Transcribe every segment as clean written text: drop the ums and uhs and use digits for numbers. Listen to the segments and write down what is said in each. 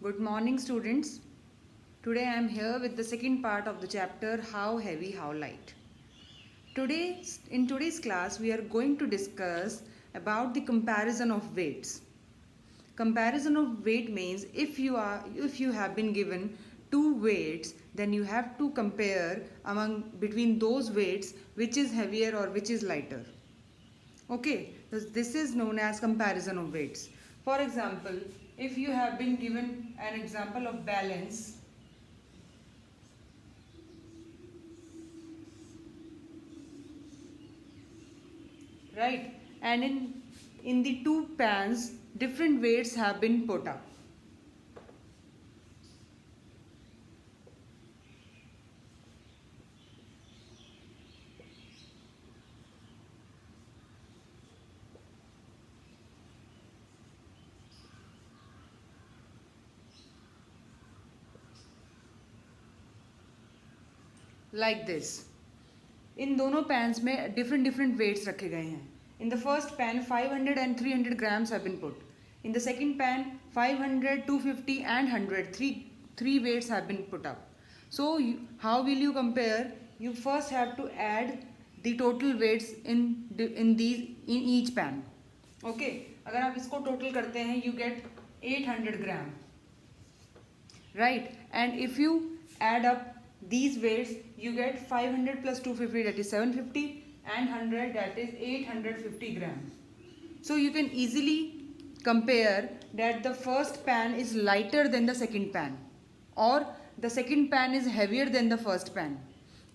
Good morning, students. Today I am here with the second part of the chapter How Heavy, How Light. In today's class, we are going to discuss about the comparison of weights. Comparison of weight means if you have been given two weights, then you have to compare between those weights which is heavier or which is lighter. Okay, so this is known as comparison of weights. For example, if you have been given an example of balance, right, and in the two pans different weights have been put up. Like this. इन दोनों pans में different different weights रखे गए हैं. In the first pan 500 and 300 grams have been put. In the second pan 500, 250 and 100. Three weights have been put up. So how will you compare? You first have to add the total weights in each pan. Okay, अगर आप इसको total करते हैं you get 800 gram. Right, and if you add up these weights you get 500 plus 250 that is 750 and 100 that is 850 grams. So you can easily compare that the first pan is lighter than the second pan or the second pan is heavier than the first pan.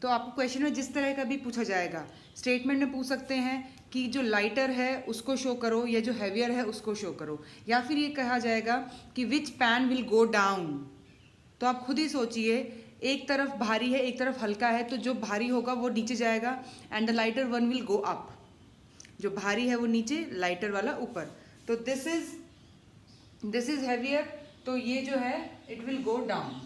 तो आपको question में जिस तरह का भी पूछा जाएगा, statement में पूछ सकते हैं कि जो लाइटर है उसको शो करो या जो हैवियर है उसको शो करो, या फिर ये कहा जाएगा कि विच पैन विल गो डाउन. तो आप खुद ही सोचिए, एक तरफ भारी है एक तरफ हल्का है, तो जो भारी होगा वो नीचे जाएगा and the lighter one will go up. जो भारी है वो नीचे, लाइटर वाला ऊपर. तो दिस इज हैवियर, तो ये जो है इट विल गो डाउन.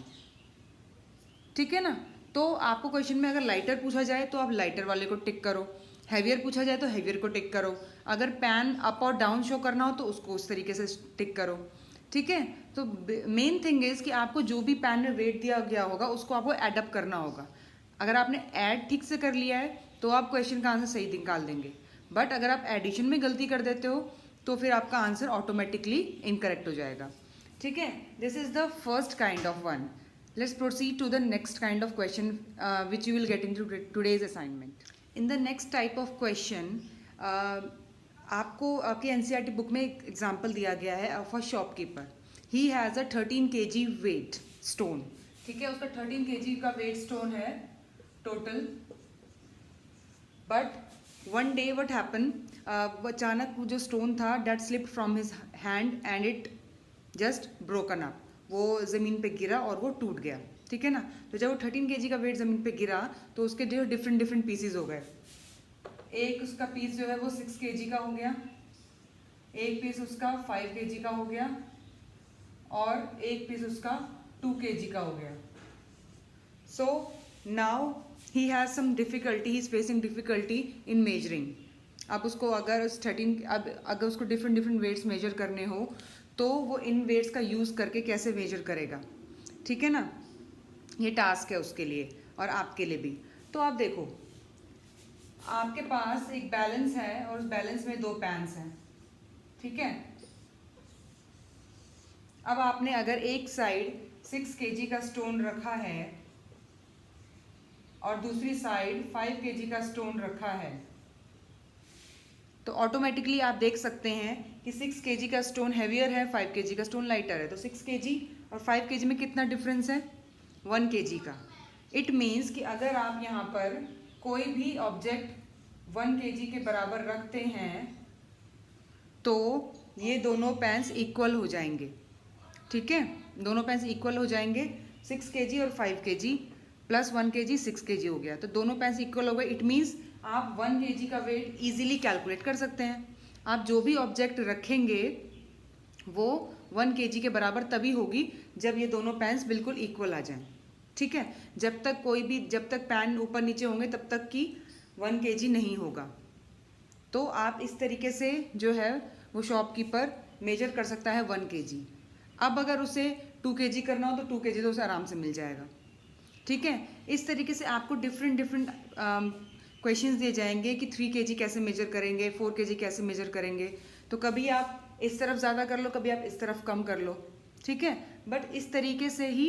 ठीक है ना. तो आपको क्वेश्चन में अगर लाइटर पूछा जाए तो आप लाइटर वाले को टिक करो, हैवियर पूछा जाए तो हैवियर को टिक करो, अगर पैन अप और डाउन शो करना हो तो उसको उस तरीके से टिक करो. ठीक है. तो मेन थिंग इज कि आपको जो भी पैन में वेट दिया गया होगा उसको आपको एडअप करना होगा. अगर आपने ऐड ठीक से कर लिया है तो आप क्वेश्चन का आंसर सही निकाल देंगे, बट अगर आप एडिशन में गलती कर देते हो तो फिर आपका आंसर ऑटोमेटिकली इनकरेक्ट हो जाएगा. ठीक है. This is the first kind of one. Let's proceed to the next kind of question which you will get into today's assignment. In the next type of question, आपको आपकी NCERT book में एक example दिया गया है of a shopkeeper. He has a 13 kg weight stone. ठीक है. उसका 13 kg का वेट स्टोन है total. But one day what happen, अचानक जो स्टोन था that slipped from his hand and it just broken up. वो ज़मीन पे गिरा और वो टूट गया. ठीक है ना. तो जब वो 13 kg का वेट ज़मीन पे गिरा तो उसके जो डिफरेंट पीसीज हो गए. एक उसका पीस जो है वो 6 kg का हो गया, एक पीस उसका 5 kg का हो गया और एक पीस उसका 2 kg का हो गया. So now he has some difficulty, he is facing difficulty in measuring. अब उसको अगर अगर उसको डिफरेंट वेट्स मेजर करने हो तो वो इन वेट्स का यूज़ करके कैसे मेजर करेगा. ठीक है ना. ये टास्क है उसके लिए और आपके लिए भी. तो आप देखो, आपके पास एक बैलेंस है और उस बैलेंस में दो पैन्स हैं. ठीक है. अब आपने अगर एक साइड 6 kg का स्टोन रखा है और दूसरी साइड 5 kg का स्टोन रखा है, तो ऑटोमेटिकली आप देख सकते हैं कि 6 kg का स्टोन हैवियर है, 5 kg का स्टोन लाइटर है. तो 6 kg और 5 kg में कितना डिफरेंस है? 1 kg का. इट मीन्स कि अगर आप यहाँ पर कोई भी ऑब्जेक्ट 1 kg के बराबर रखते हैं तो ये दोनों पैन्स इक्वल हो जाएंगे. ठीक है. दोनों पैन्स इक्वल हो जाएंगे. 6 kg और 5 kg प्लस 1 kg 6 kg हो गया. तो दोनों पैन्स इक्वल हो गए. इट मीन्स आप 1 kg का वेट इजीली कैलकुलेट कर सकते हैं. आप जो भी ऑब्जेक्ट रखेंगे वो 1 kg के बराबर तभी होगी जब ये दोनों पैन्स बिल्कुल इक्वल आ जाएं. ठीक है. जब तक पैन ऊपर नीचे होंगे तब तक कि 1 kg नहीं होगा. तो आप इस तरीके से जो है वो शॉपकीपर मेजर कर सकता है 1 kg. अब अगर उसे 2 kg करना हो तो 2 kg तो उसे आराम से मिल जाएगा। ठीक है, इस तरीके से आपको डिफरेंट डिफरेंट क्वेश्चंस दिए जाएंगे कि 3 kg कैसे मेजर करेंगे, 4 kg कैसे मेजर करेंगे। तो कभी आप इस तरफ ज़्यादा कर लो, कभी आप इस तरफ कम कर लो। ठीक है, बट इस तरीके से ही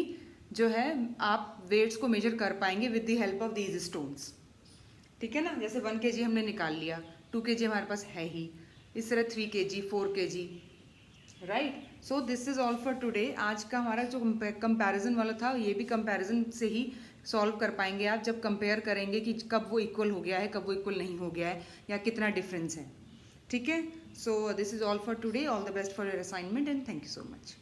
जो है आप वेट्स को मेजर कर पाएंगे with the help of these stones. ठीक है ना, जैसे 1 kg हमने निकाल लिया, 2 kg हमारे पास है ही, इस तरह 3 kg, 4 kg, right. So this is all for today. आज का हमारा जो कंपैरिजन वाला था, ये भी कंपैरिजन से ही सॉल्व कर पाएंगे आप, जब कंपेयर करेंगे कि कब वो इक्वल हो गया है, कब वो इक्वल नहीं हो गया है, या कितना डिफरेंस है। ठीक है, so this is all for today. All the best for your assignment and thank you so much.